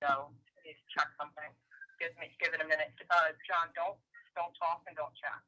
go. I need to check something. Give it a minute. John, don't talk and don't chat.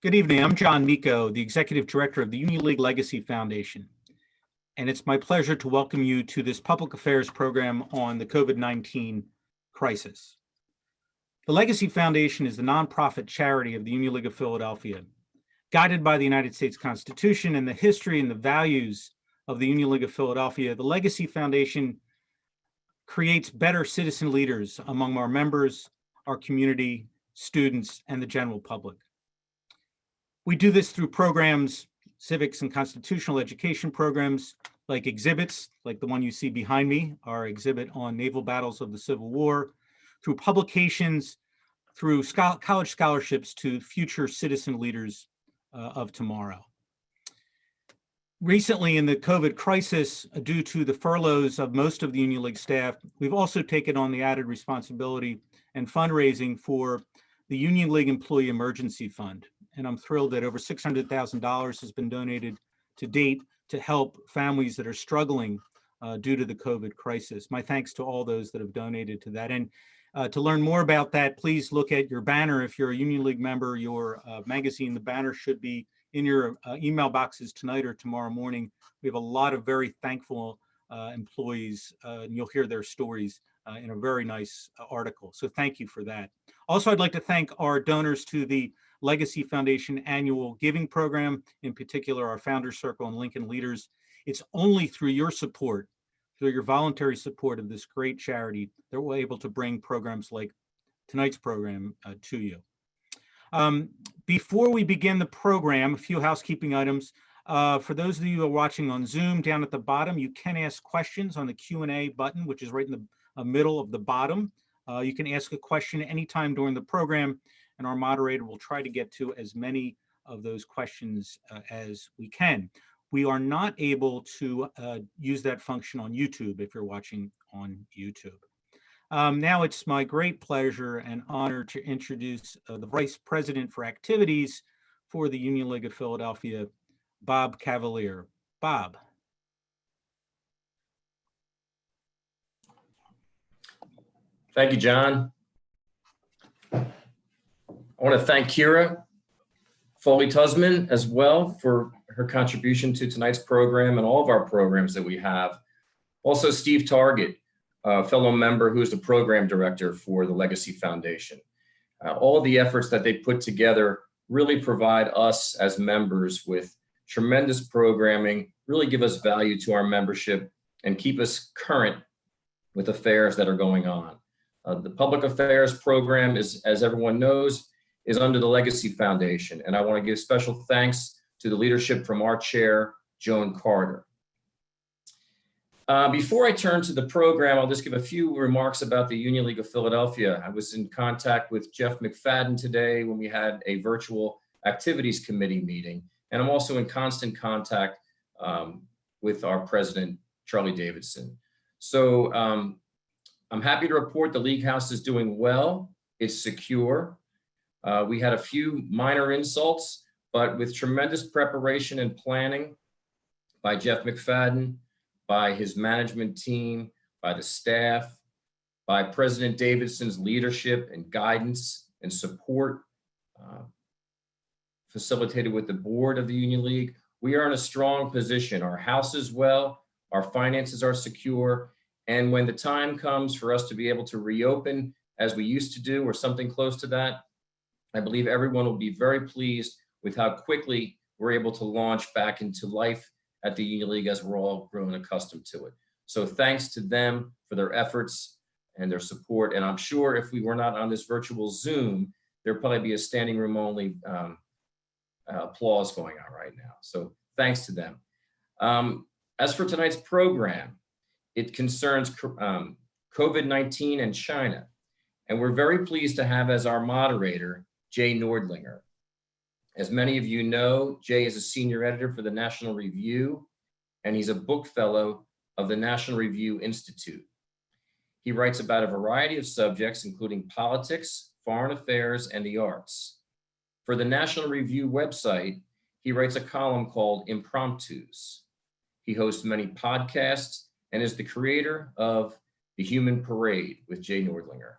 Good evening. I'm John Miko, the Executive Director of the Union League Legacy Foundation. And it's my pleasure to welcome you to this public affairs program on the COVID-19 crisis. The Legacy Foundation is the nonprofit charity of the Union League of Philadelphia. Guided by the United States Constitution and the history and the values of the Union League of Philadelphia, the Legacy Foundation creates better citizen leaders among our members, our community, students, and the general public. We do this through programs, civics and constitutional education programs, like exhibits, like the one you see behind me, our exhibit on naval battles of the Civil War, through publications, through college scholarships to future citizen leaders of tomorrow. Recently, in the COVID crisis, due to the furloughs of most of the Union League staff, we've also taken on the added responsibility and fundraising for the Union League Employee Emergency Fund. And I'm thrilled that over $600,000 has been donated to date to help families that are struggling due to the COVID crisis. My thanks to all those that have donated to that. And to learn more about that, please look at your banner. If you're a Union League member, your magazine, the banner should be in your email boxes tonight or tomorrow morning. We have a lot of very thankful employees, and you'll hear their stories in a very nice article. So thank you for that. Also, I'd like to thank our donors to the Legacy Foundation annual giving program, in particular our Founders Circle and Lincoln Leaders. It's only through your support, through your voluntary support of this great charity, that we're able to bring programs like tonight's program to you. Before we begin the program, a few housekeeping items. For those of you who are watching on Zoom, down at the bottom, you can ask questions on the Q&A button, which is right in the middle of the bottom. You can ask a question anytime during the program, and our moderator will try to get to as many of those questions as we can. We are not able to use that function on YouTube if you're watching on YouTube. Now it's my great pleasure and honor to introduce the Vice President for Activities for the Union League of Philadelphia, Bob Cavalier. Bob. Thank you, John. I want to thank Kira Foley-Tusman as well for her contribution to tonight's program and all of our programs that we have. Also, Steve Target, a fellow member who is the program director for the Legacy Foundation. All of the efforts that they put together really provide us as members with tremendous programming, really give us value to our membership and keep us current with affairs that are going on. The public affairs program is, as everyone knows, is under the Legacy Foundation. And I want to give special thanks to the leadership from our chair, Joan Carter. Before I turn to the program, I'll just give a few remarks about the Union League of Philadelphia. I was in contact with Jeff McFadden today when we had a virtual activities committee meeting. And I'm also in constant contact with our president, Charlie Davidson. So I'm happy to report the League House is doing well. It's secure. We had a few minor insults, but with tremendous preparation and planning by Jeff McFadden, by his management team, by the staff, by President Davidson's leadership and guidance and support, facilitated with the board of the Union League, we are in a strong position. Our house is well, our finances are secure, and when the time comes for us to be able to reopen as we used to do or something close to that, I believe everyone will be very pleased with how quickly we're able to launch back into life at the Union League as we're all grown accustomed to it. So thanks to them for their efforts and their support. And I'm sure if we were not on this virtual Zoom, there'd probably be a standing room only applause going on right now. So thanks to them. As for tonight's program, it concerns COVID-19 and China. And we're very pleased to have as our moderator, Jay Nordlinger. As many of you know, Jay is a senior editor for the National Review, and he's a book fellow of the National Review Institute. He writes about a variety of subjects, including politics, foreign affairs, and the arts. For the National Review website, he writes a column called Impromptus. He hosts many podcasts and is the creator of The Human Parade with Jay Nordlinger,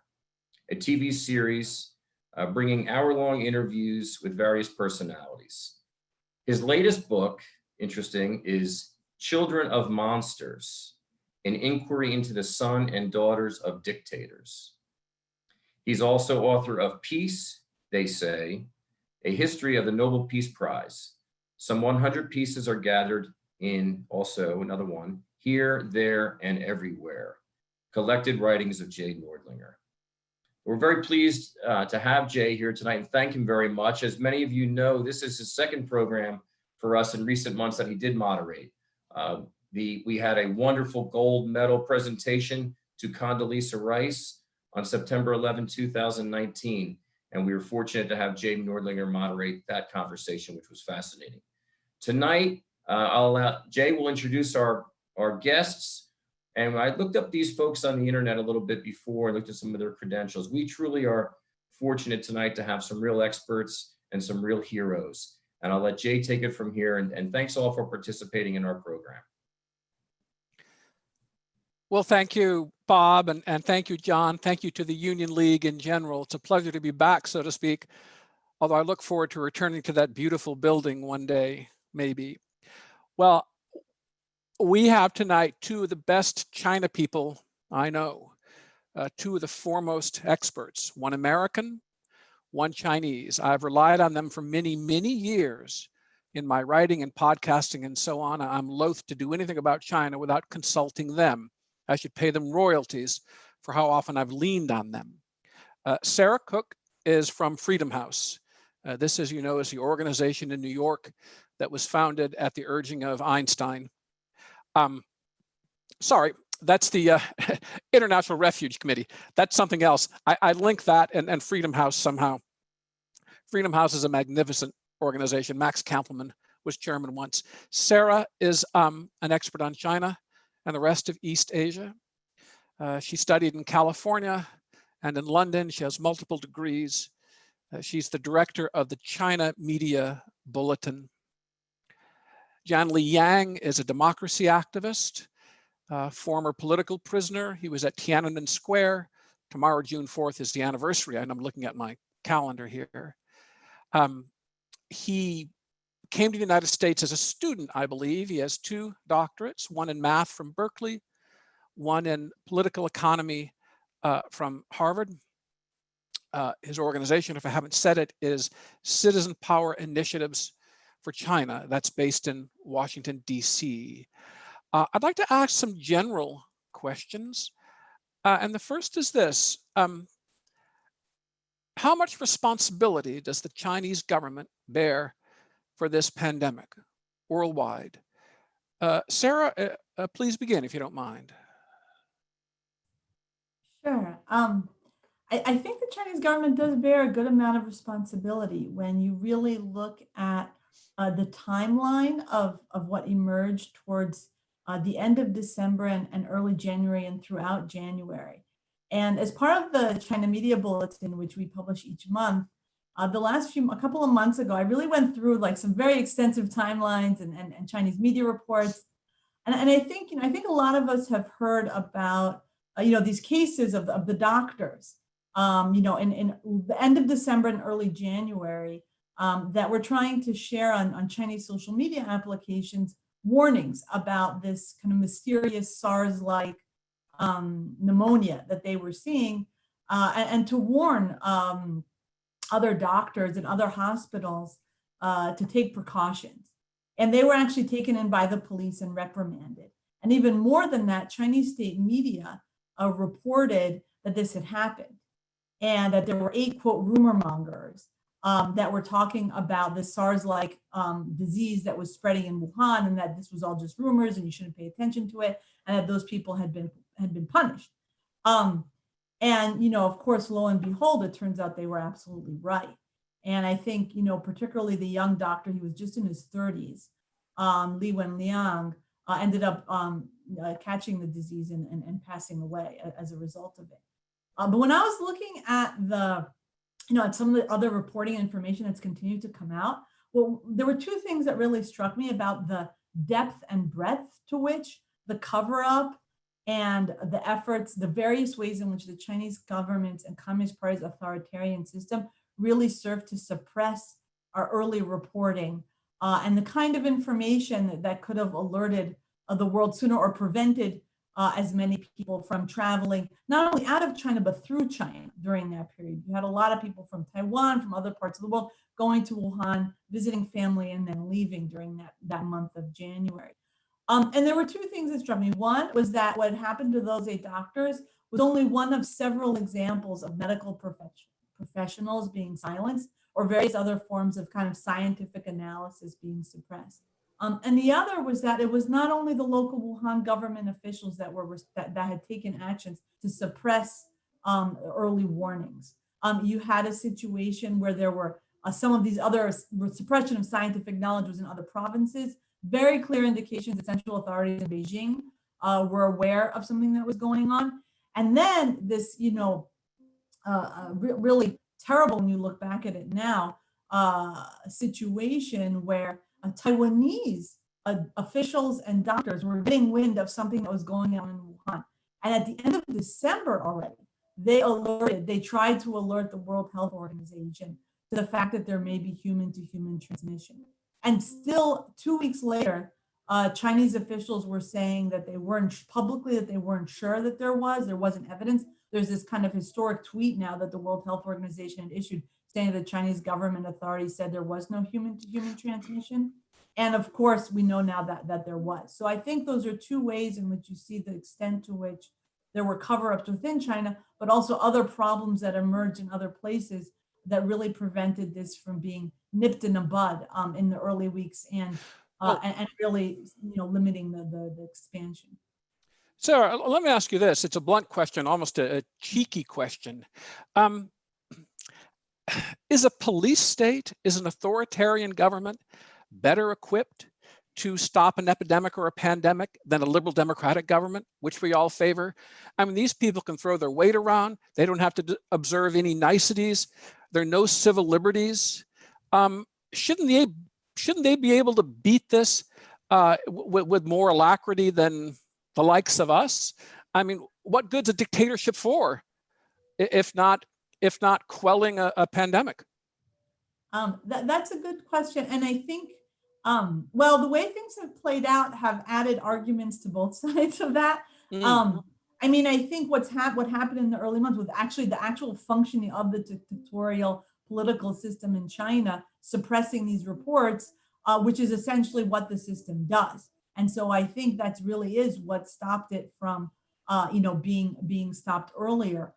a TV series bringing hour-long interviews with various personalities. His latest book, interesting, is Children of Monsters, an inquiry into the son and daughters of dictators. He's also author of Peace, They Say, a history of the Nobel Peace Prize. Some 100 pieces are gathered in, also another one, Here, There, and Everywhere, collected writings of Jay Nordlinger. We're very pleased to have Jay here tonight and thank him very much. As many of you know, this is his second program for us in recent months that he did moderate. We had a wonderful gold medal presentation to Condoleezza Rice on September 11, 2019. And we were fortunate to have Jay Nordlinger moderate that conversation, which was fascinating. Tonight, Jay will introduce our guests. And I looked up these folks on the internet a little bit before and looked at some of their credentials. We truly are fortunate tonight to have some real experts and some real heroes. And I'll let Jay take it from here. And thanks all for participating in our program. Well, thank you, Bob, and thank you, John. Thank you to the Union League in general. It's a pleasure to be back, so to speak, although I look forward to returning to that beautiful building one day, maybe. Well, we have tonight two of the best China people I know, two of the foremost experts, one American, one Chinese. I've relied on them for many, many years in my writing and podcasting and so on. I'm loath to do anything about China without consulting them. I should pay them royalties for how often I've leaned on them. Sarah Cook is from Freedom House. This, as you know, is the organization in New York that was founded at the urging of Einstein. Sorry, that's the International Refuge Committee. That's something else. I link that and Freedom House somehow. Freedom House is a magnificent organization. Max Kampelman was chairman once. Sarah is an expert on China and the rest of East Asia. She studied in California and in London. She has multiple degrees. She's the director of the China Media Bulletin. Janli Yang is a democracy activist, former political prisoner. He was at Tiananmen Square. Tomorrow, June 4th, is the anniversary, and I'm looking at my calendar here. He came to the United States as a student, I believe. He has 2 doctorates, one in math from Berkeley, one in political economy from Harvard. His organization, if I haven't said it, is Citizen Power Initiatives for China. That's based in Washington, D.C. I'd like to ask some general questions. And the first is this. How much responsibility does the Chinese government bear for this pandemic worldwide? Sarah, please begin if you don't mind. Sure. I think the Chinese government does bear a good amount of responsibility when you really look at the timeline of what emerged towards the end of December and early January and throughout January. And as part of the China Media Bulletin, which we publish each month, a couple of months ago, I really went through like some very extensive timelines and Chinese media reports. And I think, I think a lot of us have heard about, these cases of the doctors, in the end of December and early January, that were trying to share on Chinese social media applications warnings about this kind of mysterious SARS-like pneumonia that they were seeing, and to warn other doctors and other hospitals to take precautions. And they were actually taken in by the police and reprimanded. And even more than that, Chinese state media reported that this had happened and that there were 8, quote, rumor mongers that were talking about this SARS-like disease that was spreading in Wuhan, and that this was all just rumors and you shouldn't pay attention to it, and that those people had been punished. And, you know, of course, lo and behold, it turns out they were absolutely right. And I think, you know, particularly the young doctor, he was just in his 30s, Li Wenliang, ended up catching the disease and passing away as a result of it. But when I was looking at at some of the other reporting information that's continued to come out, well, there were 2 things that really struck me about the depth and breadth to which the cover-up and the efforts, the various ways in which the Chinese government and Communist Party's authoritarian system really served to suppress our early reporting and the kind of information that could have alerted the world sooner or prevented as many people from traveling, not only out of China, but through China during that period. You had a lot of people from Taiwan, from other parts of the world, going to Wuhan, visiting family, and then leaving during that month of January. And there were 2 things that struck me. One was that what happened to those 8 doctors was only one of several examples of medical professionals being silenced, or various other forms of kind of scientific analysis being suppressed. And the other was that it was not only the local Wuhan government officials that had taken actions to suppress early warnings. You had a situation where there were some of these other suppression of scientific knowledge was in other provinces. Very clear indications that central authorities in Beijing were aware of something that was going on. And then this, really terrible, when you look back at it now, situation where Taiwanese officials and doctors were getting wind of something that was going on in Wuhan. And at the end of December already, they tried to alert the World Health Organization to the fact that there may be human-to-human transmission. And still 2 weeks later, Chinese officials were saying that they weren't sure that there wasn't evidence. There's this kind of historic tweet now that the World Health Organization had issued saying the Chinese government authorities said there was no human-to-human transmission. And of course, we know now that there was. So I think those are 2 ways in which you see the extent to which there were cover-ups within China, but also other problems that emerged in other places that really prevented this from being nipped in the bud in the early weeks and really, limiting the expansion. Sarah, let me ask you this. It's a blunt question, almost a cheeky question. Is a police state, is an authoritarian government better equipped to stop an epidemic or a pandemic than a liberal democratic government, which we all favor? I mean, these people can throw their weight around. They don't have to observe any niceties. There are no civil liberties. Shouldn't they be able to beat this with more alacrity than the likes of us? I mean, what good's a dictatorship for, if not quelling a pandemic? That's a good question. And I think, the way things have played out have added arguments to both sides of that. I mean, I think what happened in the early months was actually the actual functioning of the dictatorial political system in China, suppressing these reports, which is essentially what the system does. And so I think that really is what stopped it from, being stopped earlier.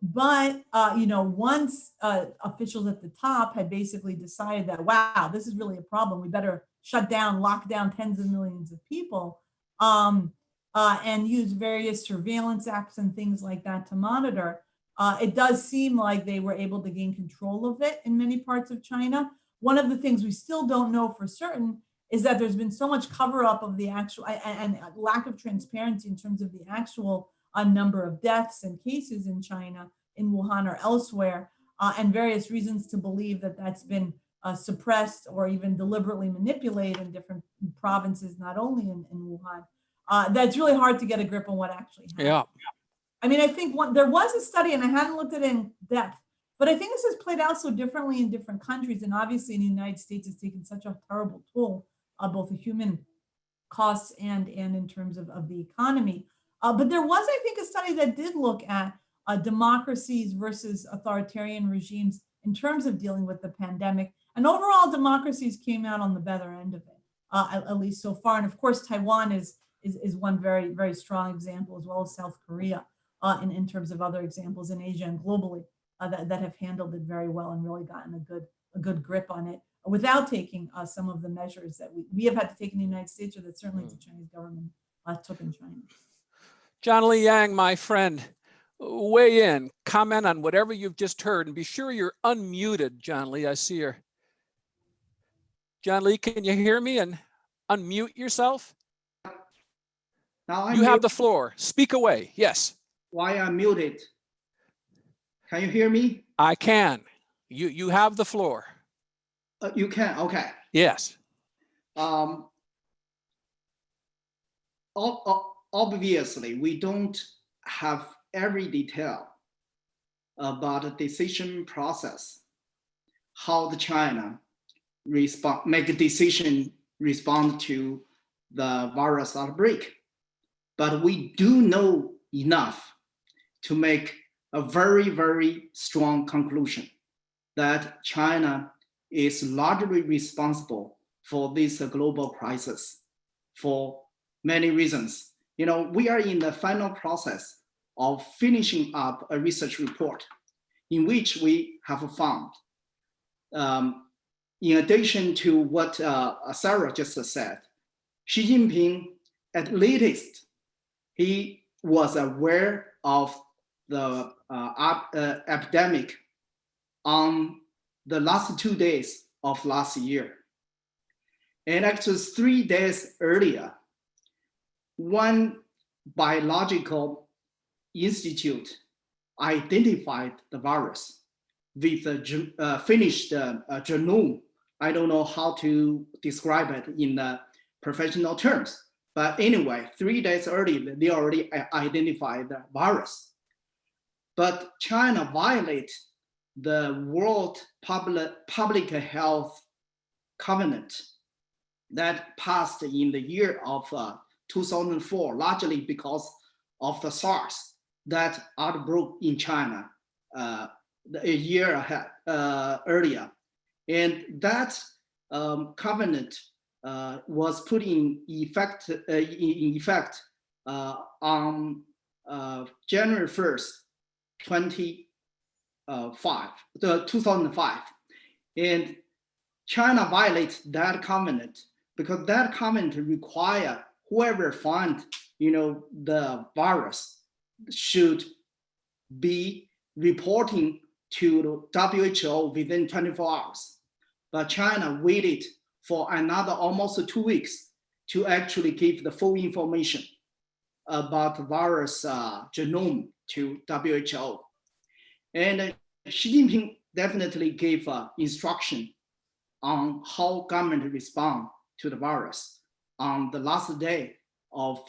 But once officials at the top had basically decided that, wow, this is really a problem, we better lock down tens of millions of people, and use various surveillance apps and things like that to monitor, it does seem like they were able to gain control of it in many parts of China. One of the things we still don't know for certain is that there's been so much cover up of the actual and lack of transparency in terms of the actual number of deaths and cases in China, in Wuhan or elsewhere, and various reasons to believe that that's been suppressed or even deliberately manipulated in different provinces, not only in Wuhan. That's really hard to get a grip on what actually happened. Yeah. I mean, I think there was a study, and I haven't looked at it in depth, But I think this has played out so differently in different countries. And obviously in the United States, it's taken such a terrible toll, both the human costs and in terms of the economy. But there was, I think, a study that did look at democracies versus authoritarian regimes in terms of dealing with the pandemic. And overall, democracies came out on the better end of it, at least so far. And of course, Taiwan is one very, very strong example, as well as South Korea, in terms of other examples in Asia and globally that have handled it very well and really gotten a good grip on it without taking some of the measures that we have had to take in the United States, or that certainly the Chinese government took in China. John Lee Yang, my friend, weigh in, comment on whatever you've just heard, and be sure you're unmuted, John Lee. I see her. John Lee, can you hear me and unmute yourself? Now You have the floor. Speak away. Yes. Why I'm muted? Can you hear me? I can. You have the floor. You can. Okay. Yes. Obviously, we don't have every detail about the decision process, how the China make a decision respond to the virus outbreak. But we do know enough to make a very, very strong conclusion that China is largely responsible for this global crisis for many reasons. You know, we are in the final process of finishing up a research report in which we have found, in addition to what Sarah just said, Xi Jinping, at latest, he was aware of the epidemic on the last 2 days of last year. And actually 3 days earlier, one biological institute identified the virus with a finished genome. I don't know how to describe it in the professional terms, but anyway, 3 days earlier, they already identified the virus. But China violated the World Public Health Covenant that passed in the year of 2004, largely because of the SARS that outbroke in China a year earlier. And that covenant was put in effect on January 1st, 2005. And China violates that covenant because that covenant requires whoever finds, the virus should be reporting to the WHO within 24 hours. But China waited for another almost 2 weeks to actually give the full information about the virus genome to WHO. And Xi Jinping definitely gave instruction on how government respond to the virus on the last day of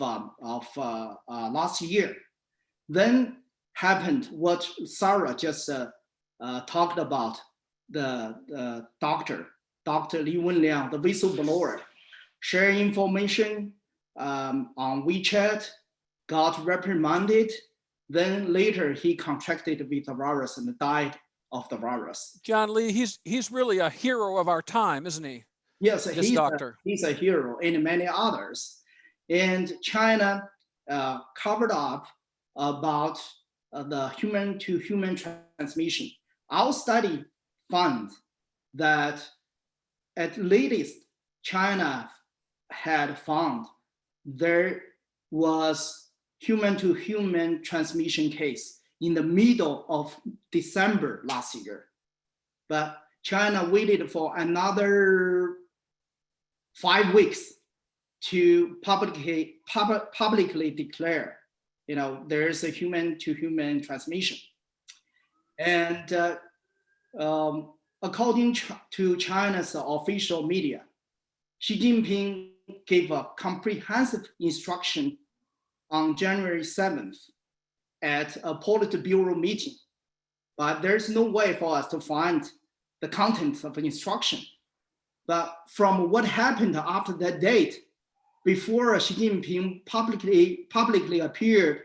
last year. Then happened what Sarah just talked about, the Dr. Li Wenliang, the whistleblower, share information on WeChat, got reprimanded. Then later he contracted with the virus and died of the virus. John Lee, he's really a hero of our time, isn't he? Yes, this doctor. He's a hero, and many others. And China covered up about the human-to-human transmission. Our study found that at latest China had found there was human-to-human transmission case in the middle of December last year. But China waited for another 5 weeks to publicly declare, there is a human-to-human transmission. And according to China's official media, Xi Jinping gave a comprehensive instruction on January 7th at a Politburo meeting but there's no way for us to find the contents of an instruction. But from what happened after that date, before Xi Jinping publicly appeared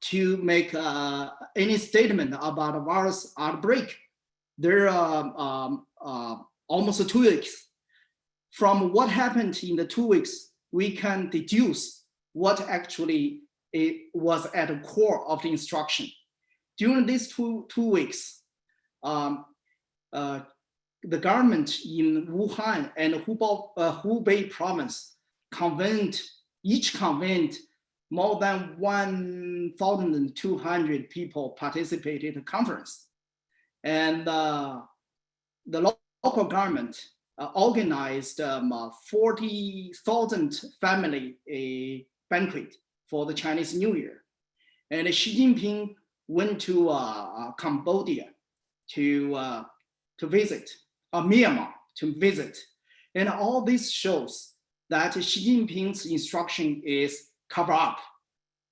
to make any statement about a virus outbreak, there are almost 2 weeks. From what happened in the 2 weeks, we can deduce what actually it was at the core of the instruction. During these two weeks, the government in Wuhan and Hubei province each convened more than 1,200 people participated in the conference. And the local government organized 40,000 family banquet for the Chinese New Year. And Xi Jinping went to Cambodia to visit, Myanmar to visit. And all this shows that Xi Jinping's instruction is cover up,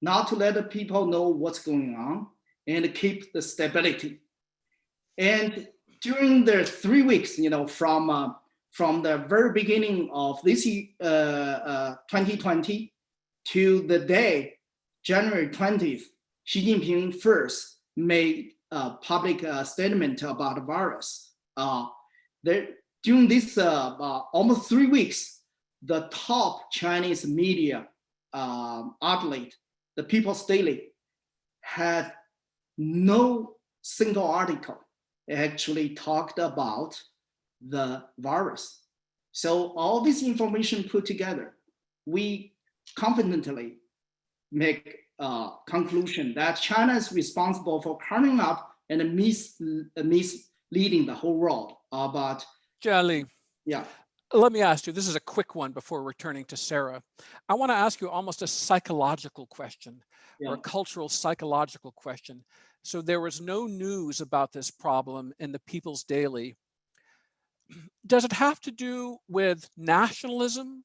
not to let the people know what's going on and keep the stability. And during the 3 weeks, from the very beginning of this 2020 to the day, January 20th, Xi Jinping first made a public statement about the virus. During this almost 3 weeks, the top Chinese media outlet, the People's Daily, had no single article actually talked about the virus. So all this information put together, we confidently make a conclusion that China is responsible for covering up and misleading the whole world about. Jiali, Yeah. let me ask you, this is a quick one before returning to Sarah. I want to ask you almost a psychological question, or a cultural psychological question. So there was no news about this problem in the People's Daily. Does it have to do with nationalism,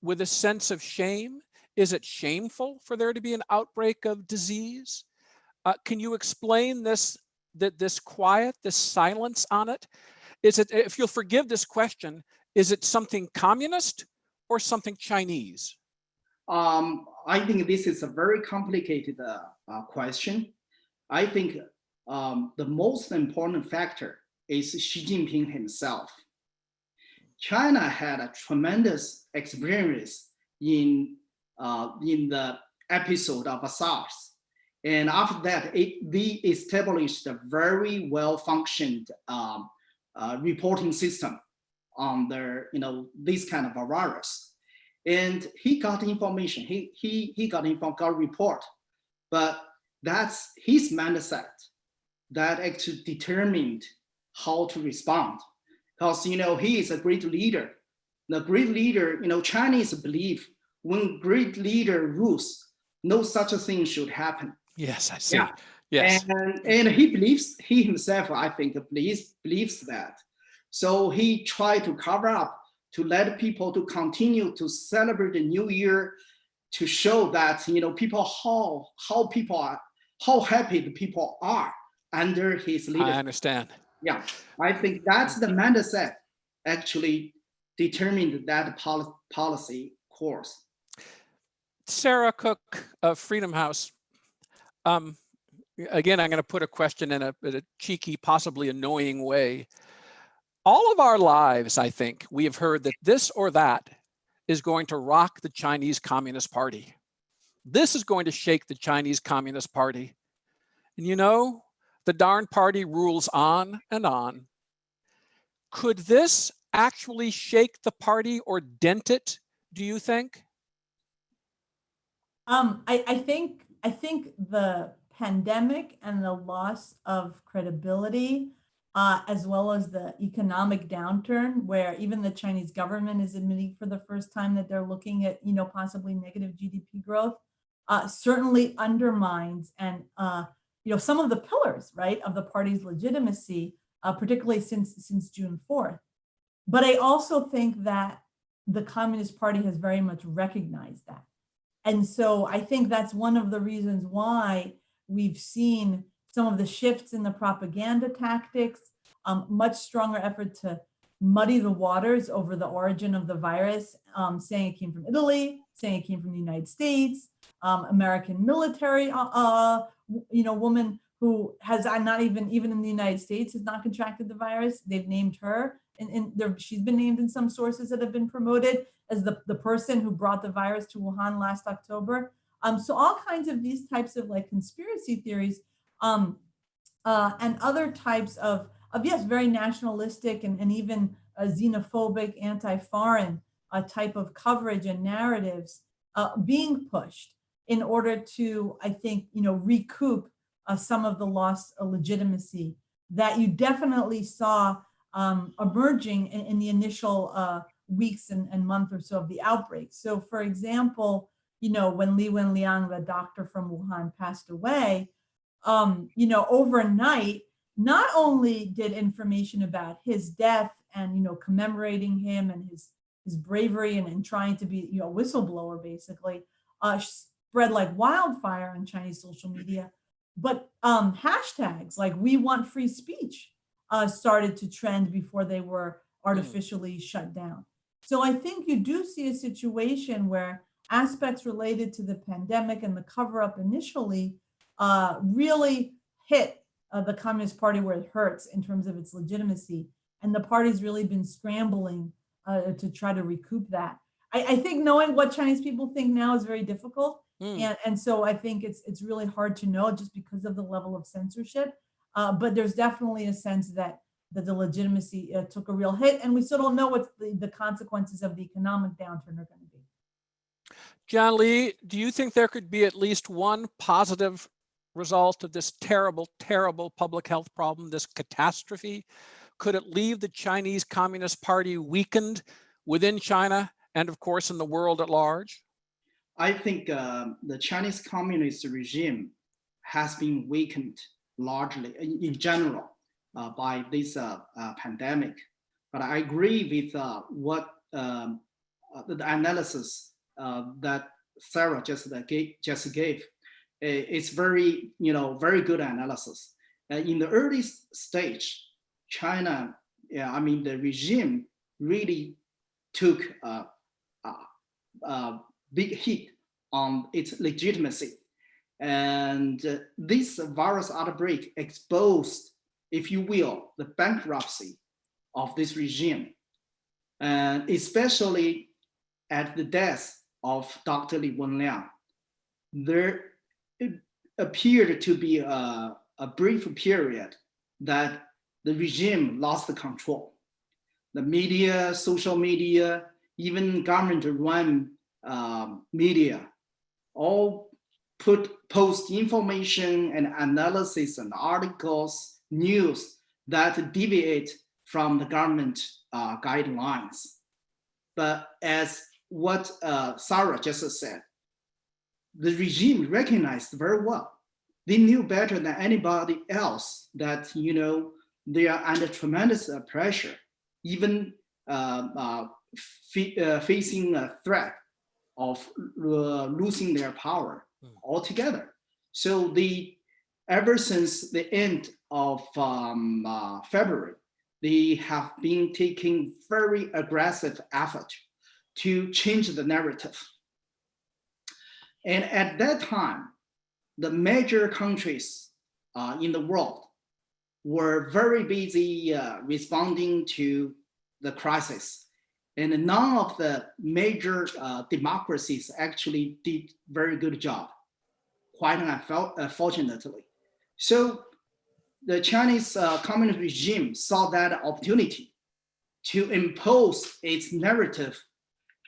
with a sense of shame? Is it shameful for there to be an outbreak of disease? Can you explain this quiet, this silence on it? Is it, if you'll forgive this question, is it something communist or something Chinese? I think this is a very complicated question. I think the most important factor is Xi Jinping himself. China had a tremendous experience in the episode of SARS. And after that, they established a very well-functioned reporting system on their, this kind of a virus. And he got information, he got a report, but that's his mindset that actually determined how to respond. Because, he is a great leader. The great leader, Chinese believe when great leader rules, no such a thing should happen. Yes, I see. Yeah. Yes. And he himself, I think, believes that. So he tried to cover up, to let people to continue to celebrate the New Year, to show that, people, how happy the people are under his leadership. I understand. Yeah, I think that's the mindset actually determined that policy course. Sarah Cook of Freedom House. Again, I'm going to put a question in a cheeky, possibly annoying way. All of our lives, I think, we have heard that this or that is going to rock the Chinese Communist Party. This is going to shake the Chinese Communist Party. And the darn party rules on and on. Could this actually shake the party or dent it, do you think? I think the pandemic and the loss of credibility, as well as the economic downturn, where even the Chinese government is admitting for the first time that they're looking at, possibly negative GDP growth, certainly undermines and some of the pillars, right, of the party's legitimacy, particularly since June 4th. But I also think that the Communist Party has very much recognized that. And so I think that's one of the reasons why we've seen some of the shifts in the propaganda tactics, much stronger effort to muddy the waters over the origin of the virus, saying it came from Italy, saying it came from the United States, American military, woman who has not even in the United States has not contracted the virus. They've named her, and she's been named in some sources that have been promoted as the person who brought the virus to Wuhan last October. So all kinds of these types of like conspiracy theories, and other types of yes, very nationalistic and even xenophobic, anti-foreign type of coverage and narratives being pushed in order to, I think, recoup some of the lost legitimacy that you definitely saw emerging in the initial weeks and month or so of the outbreak. So for example, when Li Wenliang, the doctor from Wuhan, passed away, overnight, not only did information about his death and, commemorating him and his bravery and trying to be, a whistleblower, basically, spread like wildfire on Chinese social media, but hashtags like "We want free speech" started to trend before they were artificially shut down. So I think you do see a situation where aspects related to the pandemic and the cover-up initially really hit the Communist Party where it hurts in terms of its legitimacy. And the party's really been scrambling to try to recoup that. I think knowing what Chinese people think now is very difficult. And so I think it's really hard to know just because of the level of censorship. But there's definitely a sense that the legitimacy took a real hit. And we still don't know what the consequences of the economic downturn are going to be. John Lee, do you think there could be at least one positive result of this terrible, terrible public health problem, this catastrophe? Could it leave the Chinese Communist Party weakened within China and, of course, in the world at large? I think the Chinese communist regime has been weakened largely, in general, by this pandemic. But I agree with what the analysis that Sarah just gave. It's very, very good analysis. In the early stage, China, the regime really took a big hit on its legitimacy. And this virus outbreak exposed, if you will, the bankruptcy of this regime, and especially at the death of Dr. Li Wenliang. There appeared to be a brief period that the regime lost the control. The media, social media, even government-run media, all post information and analysis and articles, news that deviate from the government guidelines. But as what Sarah just said, the regime recognized very well. They knew better than anybody else that they are under tremendous pressure, even facing a threat of losing their power altogether. So ever since the end of February, they have been taking very aggressive effort to change the narrative. And at that time, the major countries in the world were very busy responding to the crisis. And none of the major democracies actually did very good job, quite unfortunately. So the Chinese communist regime saw that opportunity to impose its narrative,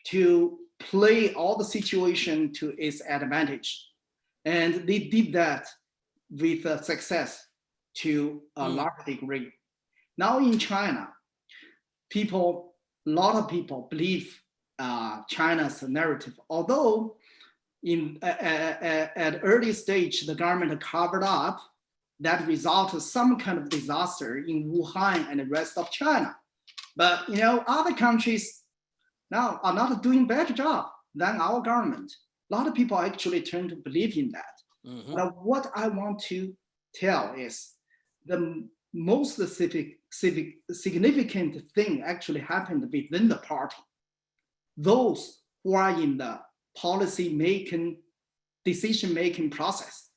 to play all the situation to its advantage. And they did that with success to a large degree. Now in China, a lot of people believe China's narrative, although at early stage, the government covered up that resulted some kind of disaster in Wuhan and the rest of China. But other countries now are not doing a better job than our government. A lot of people actually turn to believe in that. But what I want to tell is the most significant thing actually happened within the party. Those who are in the policy making, decision making process,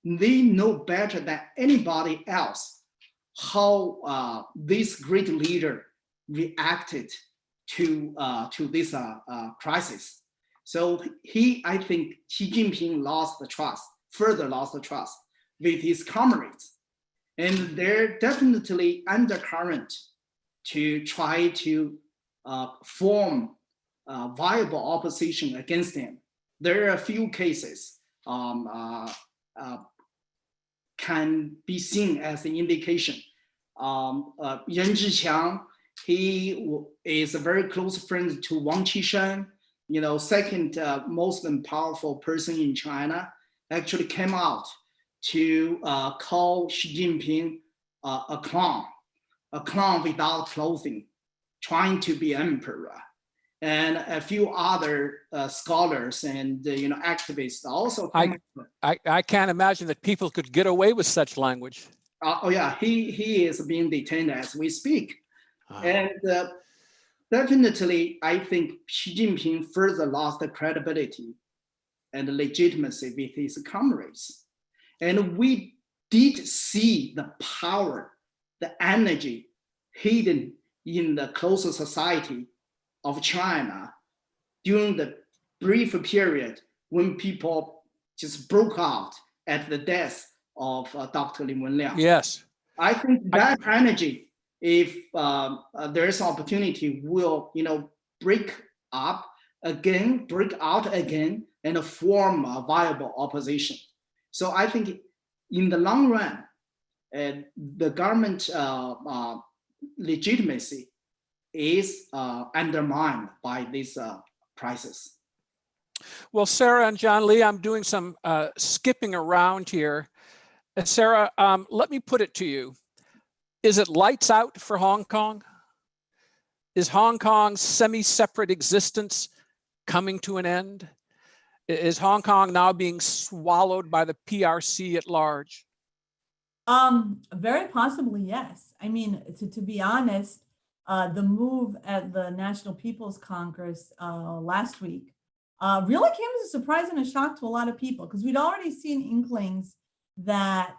they know better than anybody else how this great leader reacted to this crisis. So I think Xi Jinping further lost the trust with his comrades. And they're definitely undercurrent to try to form viable opposition against him. There are a few cases can be seen as an indication. Ren Zhiqiang, he is a very close friend to Wang Qishan, second most powerful person in China, actually came out to call Xi Jinping a clown without clothing, trying to be emperor. And a few other scholars and activists also. I can't imagine that people could get away with such language. Oh yeah, he is being detained as we speak. And definitely, I think Xi Jinping further lost the credibility and legitimacy with his comrades. And we did see the power, the energy hidden in the closer society of China during the brief period when people just broke out at the death of Dr. Lin Wenliang. Yes. I think that energy, if there is opportunity, will break out again, and form a viable opposition. So I think in the long run, the government legitimacy is undermined by this crisis. Well, Sarah and John Lee, I'm doing some skipping around here. Sarah, let me put it to you. Is it lights out for Hong Kong? Is Hong Kong's semi-separate existence coming to an end? Is Hong Kong now being swallowed by the PRC at large? Very possibly, yes. I mean, to be honest, the move at the National People's Congress last week really came as a surprise and a shock to a lot of people, because we'd already seen inklings that,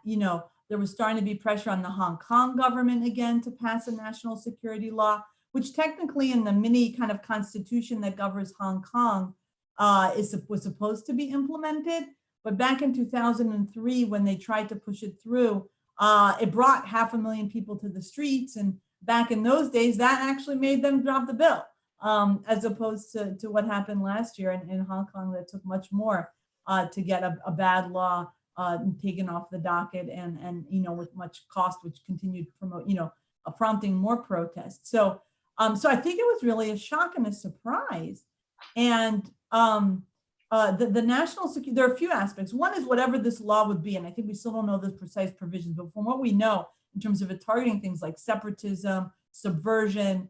there was starting to be pressure on the Hong Kong government again to pass a national security law, which technically in the mini kind of constitution that governs Hong Kong was supposed to be implemented. But back in 2003, when they tried to push it through, it brought 500,000 people to the streets. And back in those days, that actually made them drop the bill, as opposed to what happened last year in Hong Kong that took much more to get a bad law taken off the docket and with much cost, which continued to promote, prompting more protests. So I think it was really a shock and a surprise. And the national security, there are a few aspects. One is whatever this law would be, and I think we still don't know the precise provisions, but from what we know in terms of it targeting things like separatism, subversion,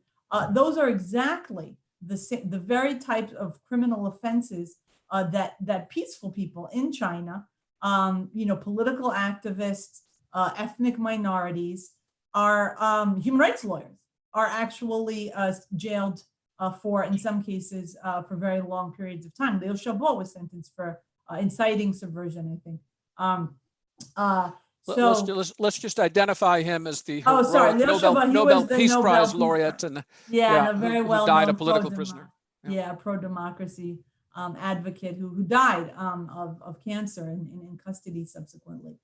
those are exactly the very type of criminal offenses that peaceful people in China, political activists, ethnic minorities, are human rights lawyers are actually jailed for, in some cases, for very long periods of time. Liu Xiaobo was sentenced for inciting subversion, I think. Let's just identify him as the Nobel Peace Prize laureate, and a very well died a political prisoner. Pro-democracy advocate who died of cancer in custody subsequently.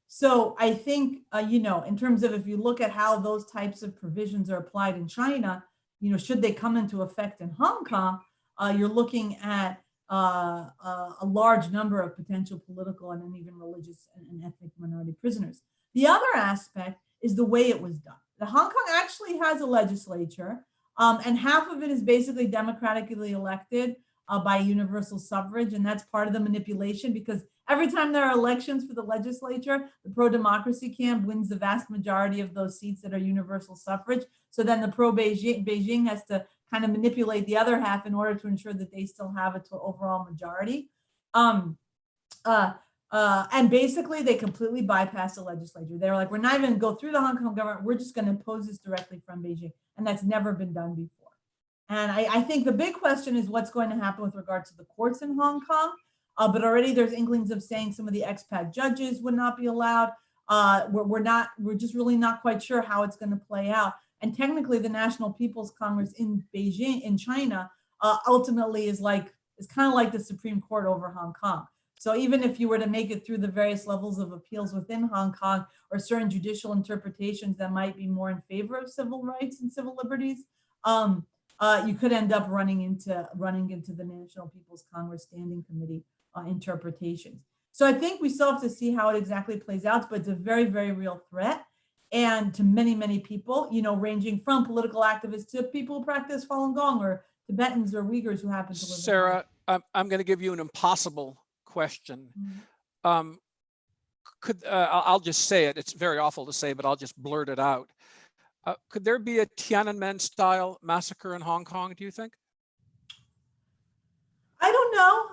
So I think in terms of, if you look at how those types of provisions are applied in China, should they come into effect in Hong Kong, you're looking at a large number of potential political and even religious and ethnic minority prisoners. The other aspect is the way it was done. The Hong Kong actually has a legislature, and half of it is basically democratically elected by universal suffrage, and that's part of the manipulation, because every time there are elections for the legislature, the pro-democracy camp wins the vast majority of those seats that are universal suffrage. So then the pro-Beijing has to kind of manipulate the other half in order to ensure that they still have an overall majority. And basically, they completely bypassed the legislature. They were like, we're not even going to go through the Hong Kong government. We're just going to impose this directly from Beijing. And that's never been done before. And I think the big question is what's going to happen with regard to the courts in Hong Kong. But already there's inklings of saying some of the expat judges would not be allowed. We're just really not quite sure how it's going to play out. And technically, the National People's Congress in Beijing, in China, ultimately is kind of like the Supreme Court over Hong Kong. So even if you were to make it through the various levels of appeals within Hong Kong or certain judicial interpretations that might be more in favor of civil rights and civil liberties, you could end up running into the National People's Congress Standing Committee interpretations. So I think we still have to see how it exactly plays out, but it's a very, very real threat. And to many, many people, ranging from political activists to people who practice Falun Gong or Tibetans or Uyghurs who happen to live in Sarah, I'm going to give you an impossible question. Mm-hmm. I'll just say it. It's very awful to say, but I'll just blurt it out. Could there be a Tiananmen-style massacre in Hong Kong, do you think? I don't know.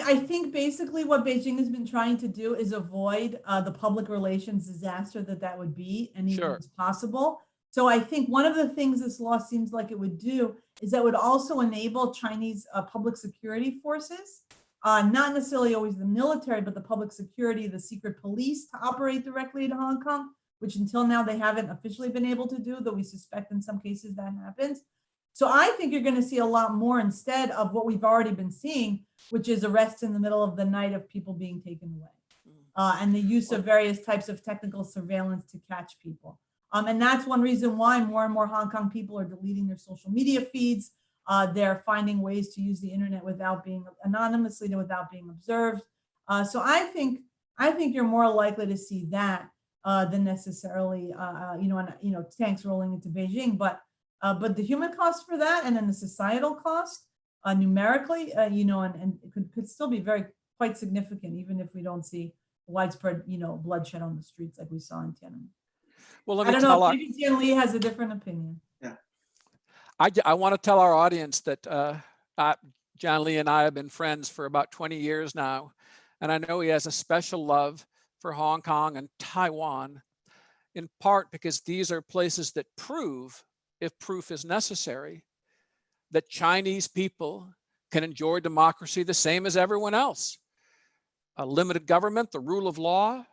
I think basically what Beijing has been trying to do is avoid the public relations disaster that would be, and even as possible. So I think one of the things this law seems like it would do is that it would also enable Chinese public security forces, not necessarily always the military, but the public security, the secret police, to operate directly in Hong Kong, which until now they haven't officially been able to do, though we suspect in some cases that happens. So I think you're going to see a lot more instead of what we've already been seeing, which is arrests in the middle of the night of people being taken away, and the use of various types of technical surveillance to catch people. And that's one reason why more and more Hong Kong people are deleting their social media feeds. They're finding ways to use the internet without being anonymously, without being observed. So I think you're more likely to see that than necessarily tanks rolling into Beijing. But the human cost for that, and then the societal cost numerically, and it could still be quite significant, even if we don't see widespread, bloodshed on the streets like we saw in Tiananmen. Well, I don't know. Maybe Jian Li has a different opinion. Yeah. I want to tell our audience that John Lee and I have been friends for about 20 years now, and I know he has a special love for Hong Kong and Taiwan, in part because these are places that prove, if proof is necessary, that Chinese people can enjoy democracy the same as everyone else. A limited government, the rule of law,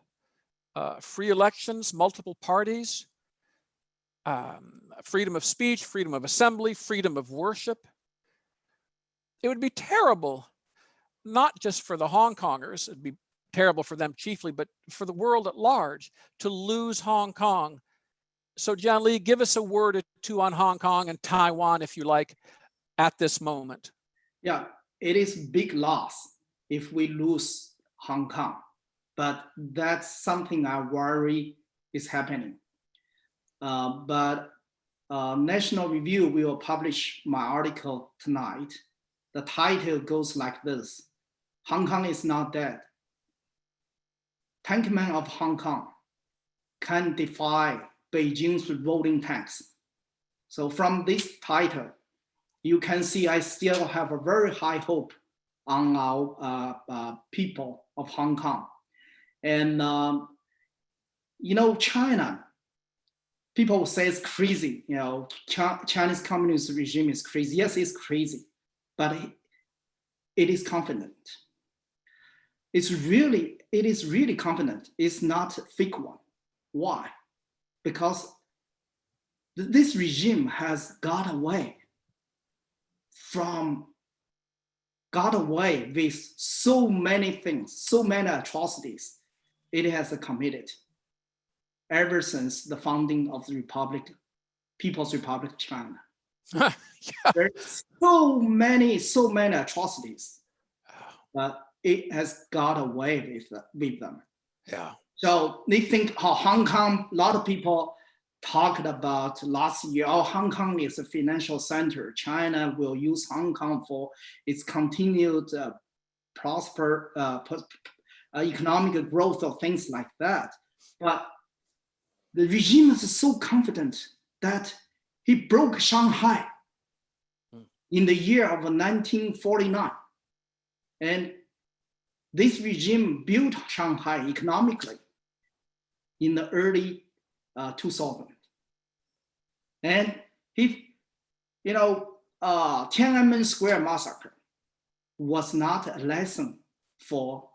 free elections, multiple parties, freedom of speech, freedom of assembly, freedom of worship. It would be terrible, not just for the Hong Kongers, it'd be terrible for them chiefly, but for the world at large, to lose Hong Kong. So John Lee, give us a word or two on Hong Kong and Taiwan, if you like, at this moment. Yeah, it is big loss if we lose Hong Kong, but that's something I worry is happening. But National Review will publish my article tonight. The title goes like this: Hong Kong is not dead. Tankmen of Hong Kong can defy Beijing's rolling tanks. So from this title, you can see I still have a very high hope on our people of Hong Kong. And China, people say it's crazy. Chinese communist regime is crazy. Yes, it's crazy, but it is confident. It is really confident. It's not a fake one. Why? Because this regime has got away with so many things, so many atrocities it has committed ever since the founding of the People's Republic of China. Yeah. There's so many atrocities, but it has got away with them. Yeah. So they think Hong Kong, a lot of people talked about last year, Hong Kong is a financial center. China will use Hong Kong for its continued economic growth or things like that. But the regime is so confident that he broke Shanghai in the year of 1949. And this regime built Shanghai economically in the early 2000. And if, Tiananmen Square massacre was not a lesson for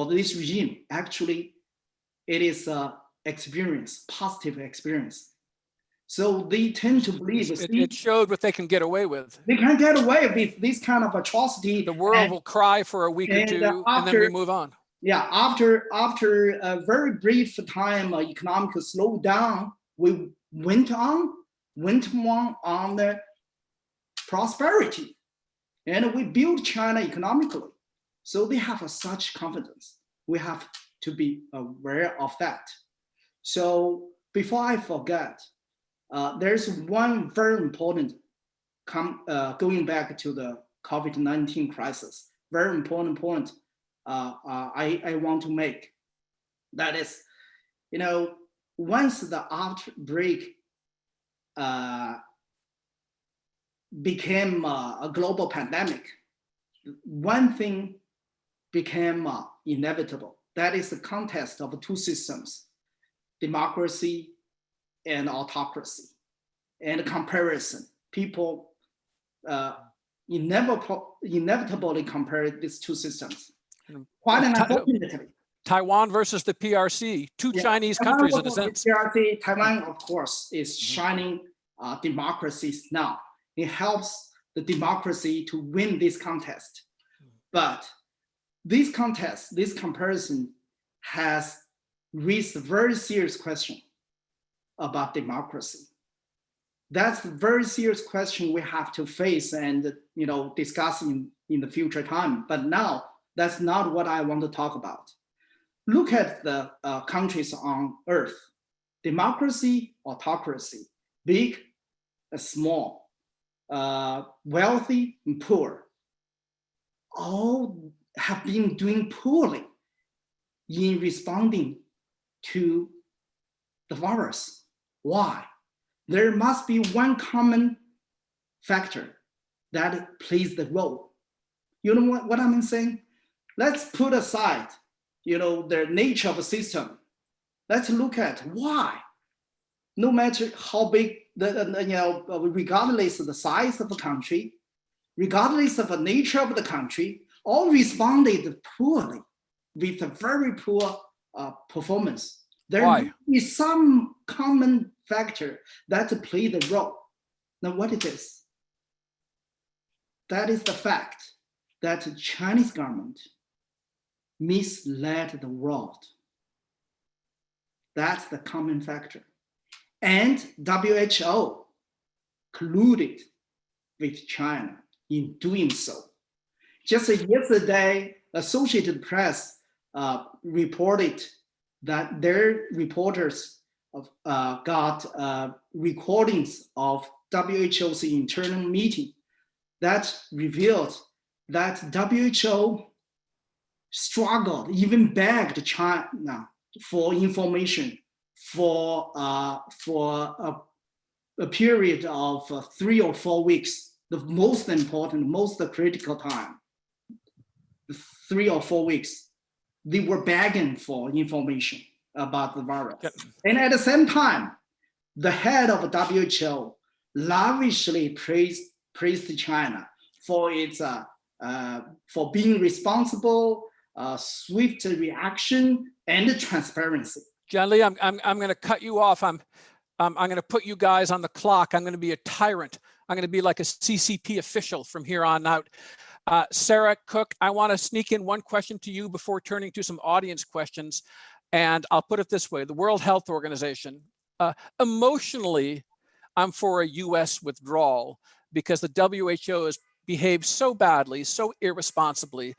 this regime. Actually, it is a experience, positive experience. So they tend to believe it showed what they can get away with. They can get away with this kind of atrocity. The world will cry for a week or two, and then we move on. Yeah, after a very brief time, economic slowdown, we went on the prosperity, and we built China economically. So they have such confidence. We have to be aware of that. So before I forget, there's one very important, going back to the COVID-19 crisis, very important point I want to make. That is, once the outbreak became a global pandemic, one thing became inevitable. That is the contest of two systems, democracy and autocracy, and comparison. People inevitably compare these two systems. Quite unfortunately. Taiwan versus the PRC, two Chinese countries in a sense. PRC, Taiwan, of course, is shining democracies now. It helps the democracy to win this contest. But this contest, this comparison has raised a very serious question about democracy. That's a very serious question we have to face and discuss in the future time. But now, that's not what I want to talk about. Look at the countries on earth. Democracy, autocracy, big, small, wealthy, and poor, all have been doing poorly in responding to the virus. Why? There must be one common factor that plays the role. You know what I'm saying? Let's put aside, the nature of a system. Let's look at why. No matter how big, regardless of the size of the country, regardless of the nature of the country, all responded poorly with a very poor performance. There is some common factor that play the role. Now, what it is? That is the fact that the Chinese government misled the world. That's the common factor. And WHO colluded with China in doing so. Just yesterday, Associated Press reported that their reporters got recordings of WHO's internal meeting that revealed that WHO struggled, even begged China for information for a period of 3 or 4 weeks, the most important, most critical time, 3 or 4 weeks. They were begging for information about the virus. Yep. And at the same time, the head of WHO lavishly praised China for its for being responsible, swift reaction, and transparency. John Lee, I'm going to cut you off. I'm going to put you guys on the clock. I'm going to be a tyrant. I'm going to be like a CCP official from here on out. Sarah Cook, I want to sneak in one question to you before turning to some audience questions. And I'll put it this way, the World Health Organization, emotionally, I'm for a US withdrawal because the WHO has behaved so badly, so irresponsibly.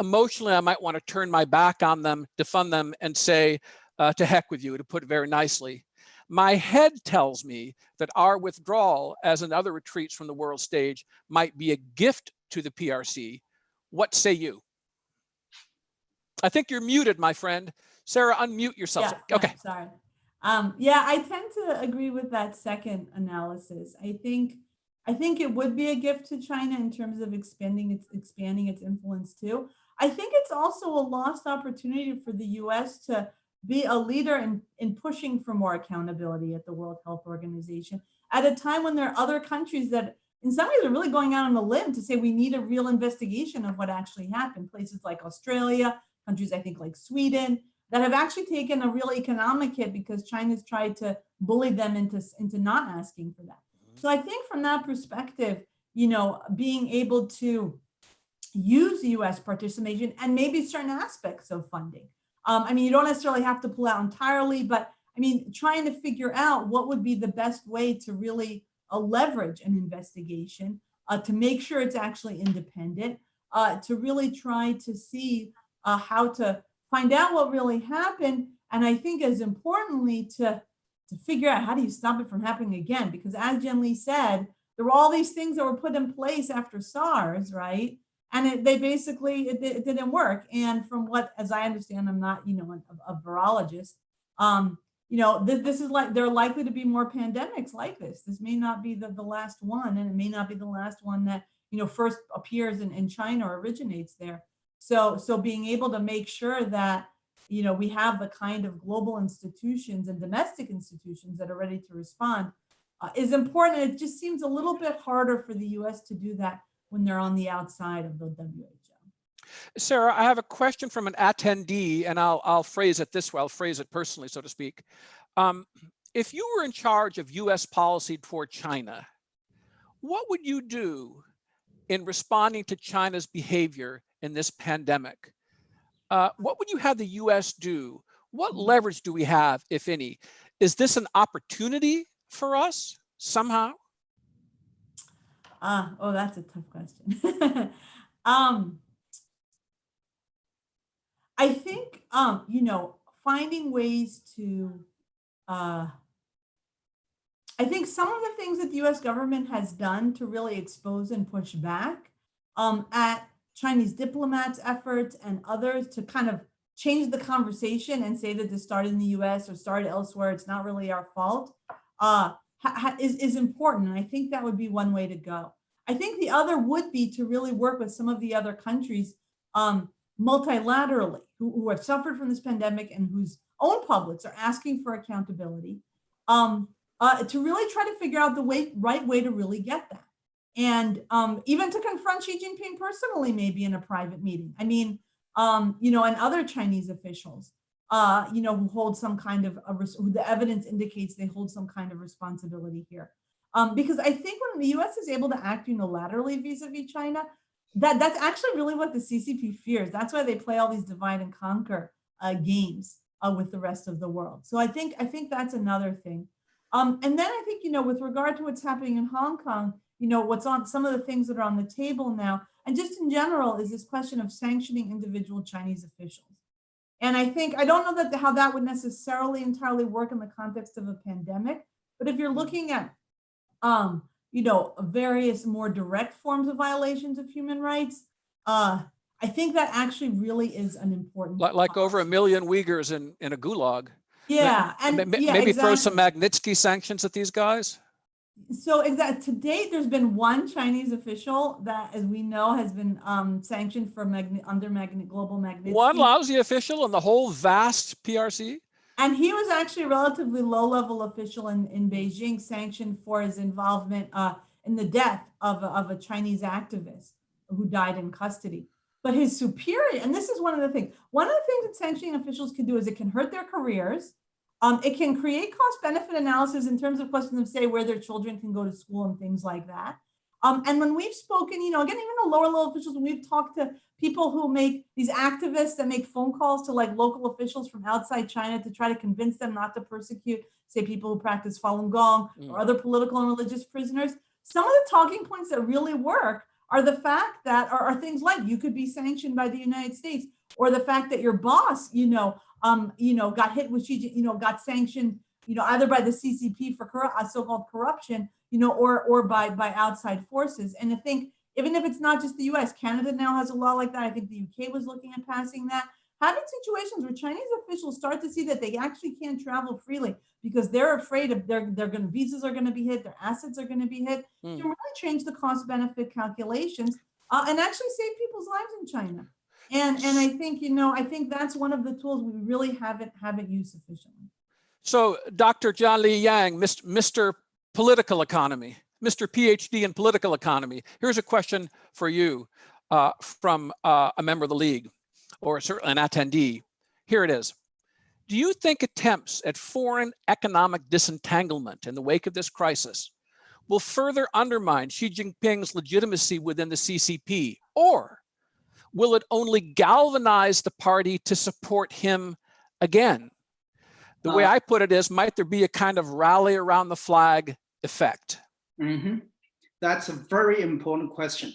Emotionally, I might want to turn my back on them, defund them, and say, to heck with you, to put it very nicely. My head tells me that our withdrawal, as in other retreats from the world stage, might be a gift to the PRC. What say you? I think you're muted, my friend. Sarah, unmute yourself. Yeah, okay. Sorry. Yeah, I tend to agree with that second analysis. I think I think it would be a gift to China in terms of expanding its influence too. I think it's also a lost opportunity for the US to be a leader in pushing for more accountability at the World Health Organization at a time when there are other countries that in some ways are really going out on a limb to say we need a real investigation of what actually happened. Places like Australia, countries I think like Sweden, that have actually taken a real economic hit because China's tried to bully them into not asking for that. So I think from that perspective, being able to use US participation and maybe certain aspects of funding. You don't necessarily have to pull out entirely, but trying to figure out what would be the best way to really leverage an investigation, to make sure it's actually independent, to really try to see how to find out what really happened. And I think as importantly, to figure out how do you stop it from happening again? Because as Jen Lee said, there were all these things that were put in place after SARS, right? And it didn't work. And from what, as I understand, I'm not, a virologist, this is like, there are likely to be more pandemics like this. This may not be the last one, and it may not be the last one that, first appears in China or originates there. So being able to make sure that, we have the kind of global institutions and domestic institutions that are ready to respond is important. It just seems a little bit harder for the US to do that when they're on the outside of the WHO. Sarah, I have a question from an attendee, and I'll phrase it this way. I'll phrase it personally, so to speak. If you were in charge of US policy toward China, what would you do in responding to China's behavior in this pandemic? What would you have the US do? What leverage do we have, if any? Is this an opportunity for us somehow? Oh, that's a tough question. I think, finding ways to, I think some of the things that the US government has done to really expose and push back at Chinese diplomats' efforts and others to kind of change the conversation and say that this started in the US or started elsewhere, it's not really our fault, is important. And I think that would be one way to go. I think the other would be to really work with some of the other countries multilaterally who have suffered from this pandemic and whose own publics are asking for accountability, to really try to figure out the right way to really get that. And even to confront Xi Jinping personally, maybe in a private meeting. And other Chinese officials, who hold some kind of, who the evidence indicates they hold some kind of responsibility here. Because I think when the US is able to act unilaterally vis-a-vis China, that's actually really what the CCP fears. That's why they play all these divide and conquer games with the rest of the world. So I think that's another thing. And then I think, with regard to what's happening in Hong Kong, what's on some of the things that are on the table now, and just in general, is this question of sanctioning individual Chinese officials. And I don't know how that would necessarily entirely work in the context of a pandemic, but if you're looking at, various more direct forms of violations of human rights, I think that actually really is an important. Like over 1 million Uyghurs in a gulag. Yeah, and maybe exactly. Throw some Magnitsky sanctions at these guys. So to date, there's been one Chinese official that, as we know, has been sanctioned for global Magnitsky. One lousy official in the whole vast PRC? And he was actually a relatively low-level official in Beijing, sanctioned for his involvement in the death of a Chinese activist who died in custody. But his superior, and this is one of the things that sanctioning officials can do is it can hurt their careers. It can create cost-benefit analysis in terms of questions of, say, where their children can go to school and things like that. And when we've spoken, again, even the lower level officials, when we've talked to people who make these activists that make phone calls to like local officials from outside China to try to convince them not to persecute, say, people who practice Falun Gong or other political and religious prisoners, some of the talking points that really work are the fact that are things like you could be sanctioned by the United States, or the fact that your boss, got hit with got sanctioned, either by the CCP for so-called corruption, or by outside forces. And I think even if it's not just the US, Canada now has a law like that. I think the UK was looking at passing that. having situations where Chinese officials start to see that they actually can't travel freely because they're afraid of visas are going to be hit, their assets are going to be hit, can really change the cost benefit calculations and actually save people's lives in China. And I think, I think that's one of the tools we really haven't used sufficiently. So Dr. John Lee Yang, Mr. Political Economy, Mr. PhD in Political Economy. Here's a question for you from a member of the League, or certainly an attendee. Here it is. Do you think attempts at foreign economic disentanglement in the wake of this crisis will further undermine Xi Jinping's legitimacy within the CCP, or will it only galvanize the party to support him again? The way I put it is, might there be a kind of rally around the flag effect? That's a very important question.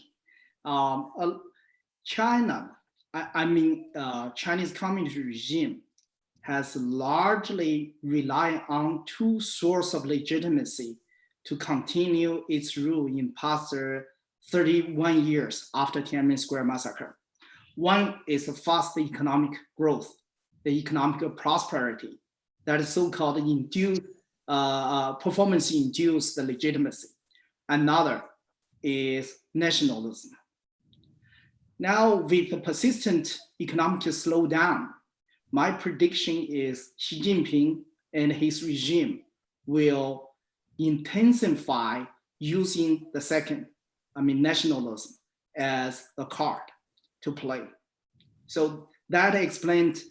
China, Chinese communist regime has largely relied on two sources of legitimacy to continue its rule in past 31 years after Tiananmen Square massacre. One is the fast economic growth, the economic prosperity, that is so-called performance-induced legitimacy. Another is nationalism. Now, with the persistent economic slowdown, my prediction is Xi Jinping and his regime will intensify using the second, nationalism as a card to play. So that explained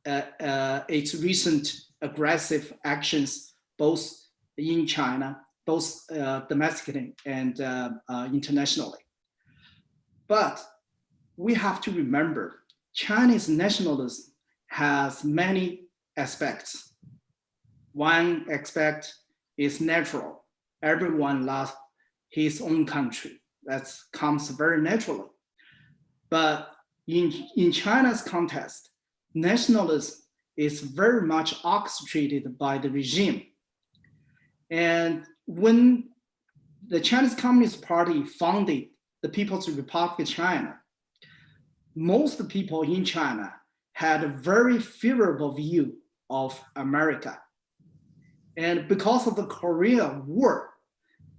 its recent aggressive actions, both in China, both domestically and internationally. But we have to remember, Chinese nationalism has many aspects. One aspect is natural. Everyone loves his own country. That comes very naturally. But in China's context, nationalism is very much orchestrated by the regime. And when the Chinese Communist Party founded the People's Republic of China, most people in China had a very favorable view of America. And because of the Korean War,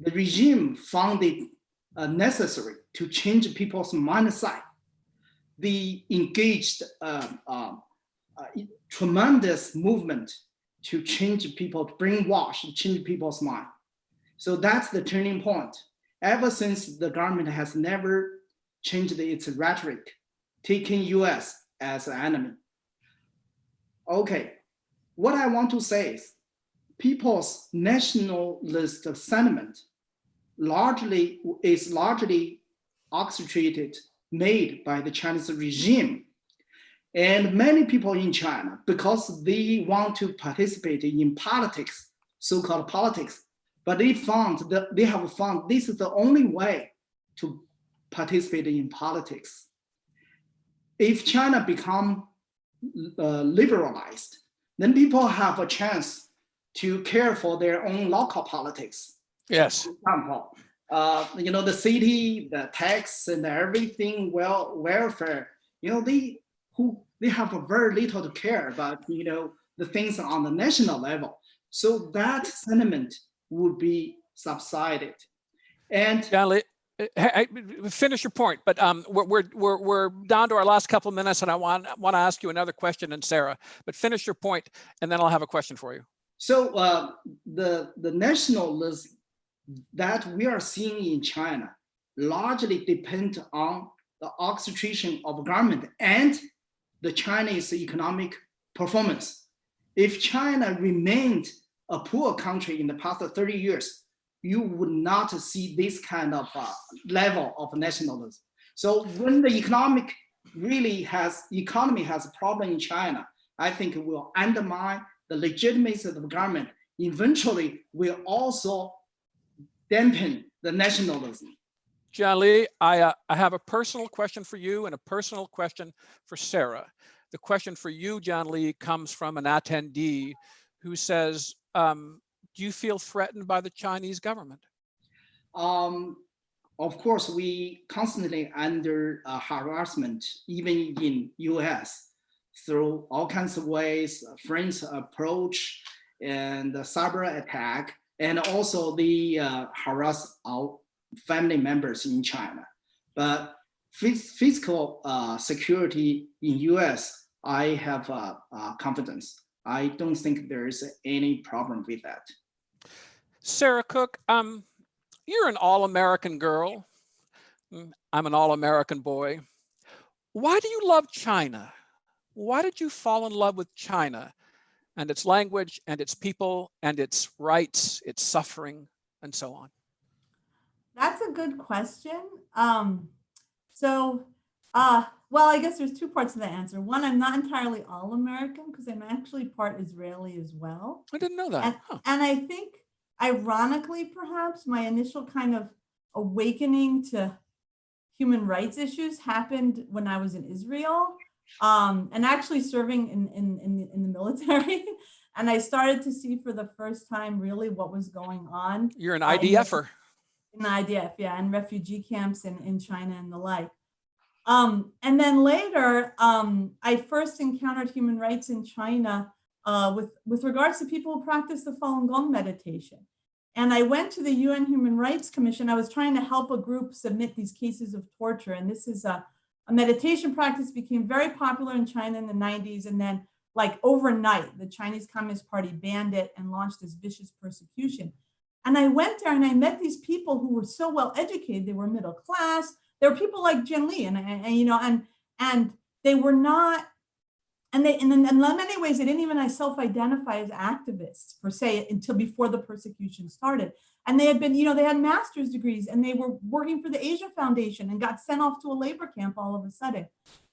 the regime found it necessary to change people's mindset. They engaged tremendous movement to change people, to brainwash, change people's mind. So that's the turning point. Ever since, the government has never changed its rhetoric, taking US as an enemy. Okay, what I want to say is people's nationalist sentiment is largely orchestrated, made by the Chinese regime. And many people in China, because they want to participate in politics, so-called politics, but they have found this is the only way to participate in politics. If China become liberalized, then people have a chance to care for their own local politics. Yes. For example, the city, the tax, and everything, welfare. They have a very little to care about. The things on the national level. So that sentiment would be subsided. And finish your point, but we're down to our last couple of minutes, and I want to ask you another question, and Sarah. But finish your point, and then I'll have a question for you. So the nationalism that we are seeing in China largely depend on the orchestration of government and the Chinese economic performance. If China remained a poor country in the past 30 years, you would not see this kind of level of nationalism. So when the economy has a problem in China, I think it will undermine the legitimacy of the government. Eventually, will also dampen the nationalism. John Lee, I have a personal question for you and a personal question for Sarah. The question for you, John Lee, comes from an attendee who says, do you feel threatened by the Chinese government? Of course, we constantly under harassment, even in US. through all kinds of ways, friends approach and cyber attack, and also the harass our family members in China. But physical security in US, I have confidence. I don't think there is any problem with that. Sarah Cook, you're an all-American girl. I'm an all-American boy. Why do you love China? Why did you fall in love with China and its language and its people and its rights, its suffering, and so on? That's a good question. Well, I guess there's two parts to the answer. One, I'm not entirely all American because I'm actually part Israeli as well. I didn't know that. And, and I think, ironically, perhaps my initial kind of awakening to human rights issues happened when I was in Israel, and actually serving in the military. And I started to see for the first time really what was going on. You're an IDF-er. In the IDF, yeah, and refugee camps in China and the like. And then later, I first encountered human rights in China with regards to people who practice the Falun Gong meditation. And I went to the UN Human Rights Commission. I was trying to help a group submit these cases of torture. And this is a meditation practice became very popular in China in the 90s. And then like overnight, the Chinese Communist Party banned it and launched this vicious persecution. And I went there and I met these people who were so well educated. They were middle class. There were people like Jen Li, and they were not, and in many ways, they didn't even self-identify as activists per se until before the persecution started. And they had been, they had master's degrees and they were working for the Asia Foundation and got sent off to a labor camp all of a sudden.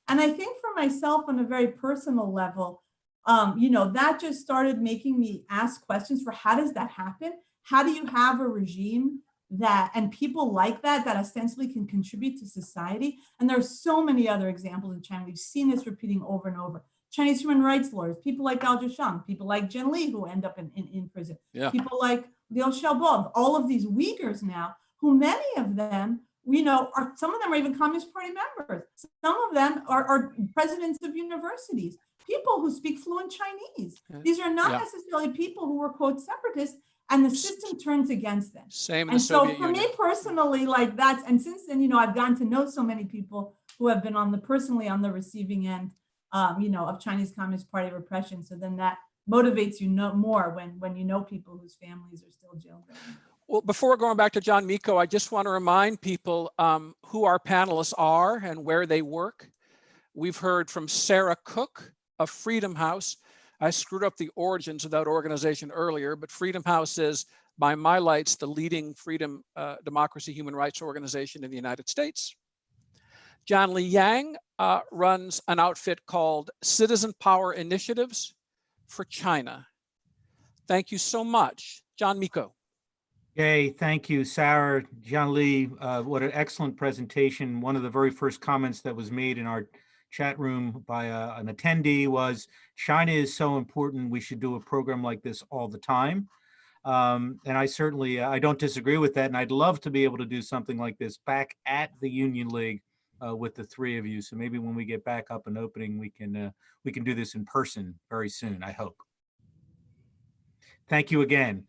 And I think for myself on a very personal level, that just started making me ask questions for how does that happen? How do you have a regime and people like that ostensibly can contribute to society? And there are so many other examples in China. We've seen this repeating over and over. Chinese human rights lawyers, people like Gao Zhishang, people like Jen Li who end up in prison, people like Liu Xiaobo, all of these Uyghurs now, who many of them, some of them are even Communist Party members. Some of them are presidents of universities, people who speak fluent Chinese. These are not necessarily people who were, quote, separatists, and the system turns against them. Same in and the Soviet so for Union. me personally, and since then, I've gotten to know so many people who have been personally on the receiving end, of Chinese Communist Party repression. So then that motivates you more when you know people whose families are still jailbroken. Well, before going back to John Miko, I just want to remind people who our panelists are and where they work. We've heard from Sarah Cook of Freedom House. I screwed up the origins of that organization earlier, but Freedom House is, by my lights, the leading freedom, democracy, human rights organization in the United States. John Lee Yang runs an outfit called Citizen Power Initiatives for China. Thank you so much. John Miko. Yay, thank you, Sarah, John Lee. What an excellent presentation. One of the very first comments that was made in our chat room by an attendee was, China is so important, we should do a program like this all the time. And I certainly, I don't disagree with that. And I'd love to be able to do something like this back at the Union League with the three of you. So maybe when we get back up and opening, we can do this in person very soon, I hope. Thank you again.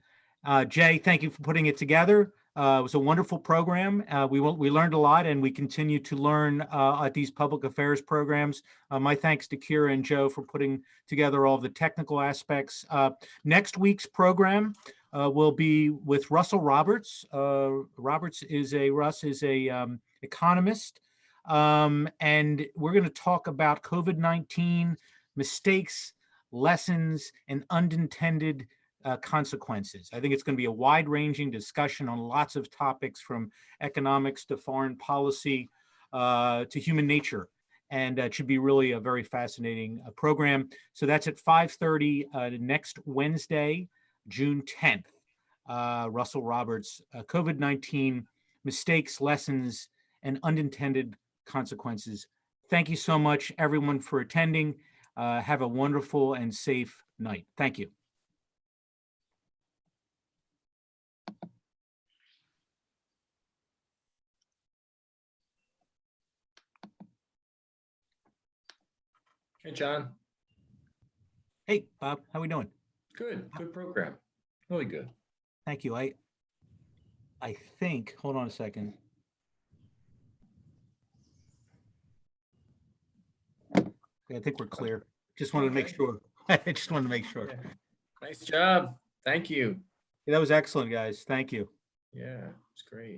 Jay, thank you for putting it together. It was a wonderful program. We learned a lot, and we continue to learn at these public affairs programs. My thanks to Kira and Joe for putting together all the technical aspects. Next week's program will be with Russell Roberts. Russ is a economist, and we're going to talk about COVID-19 mistakes, lessons, and unintended consequences. I think it's going to be a wide-ranging discussion on lots of topics, from economics to foreign policy to human nature. And it should be really a very fascinating program. So that's at 5:30 next Wednesday, June 10th. Russell Roberts, COVID-19 mistakes, lessons, and unintended consequences. Thank you so much, everyone, for attending. Have a wonderful and safe night. Thank you. Okay, John. Hey, Bob, how we doing? Good program. Really good. Thank you. I think, hold on a second. I think we're clear. Just wanted to make Okay. sure. I just wanted to make sure. Yeah. Nice job. Thank you. That was excellent, guys. Thank you. Yeah, it's great.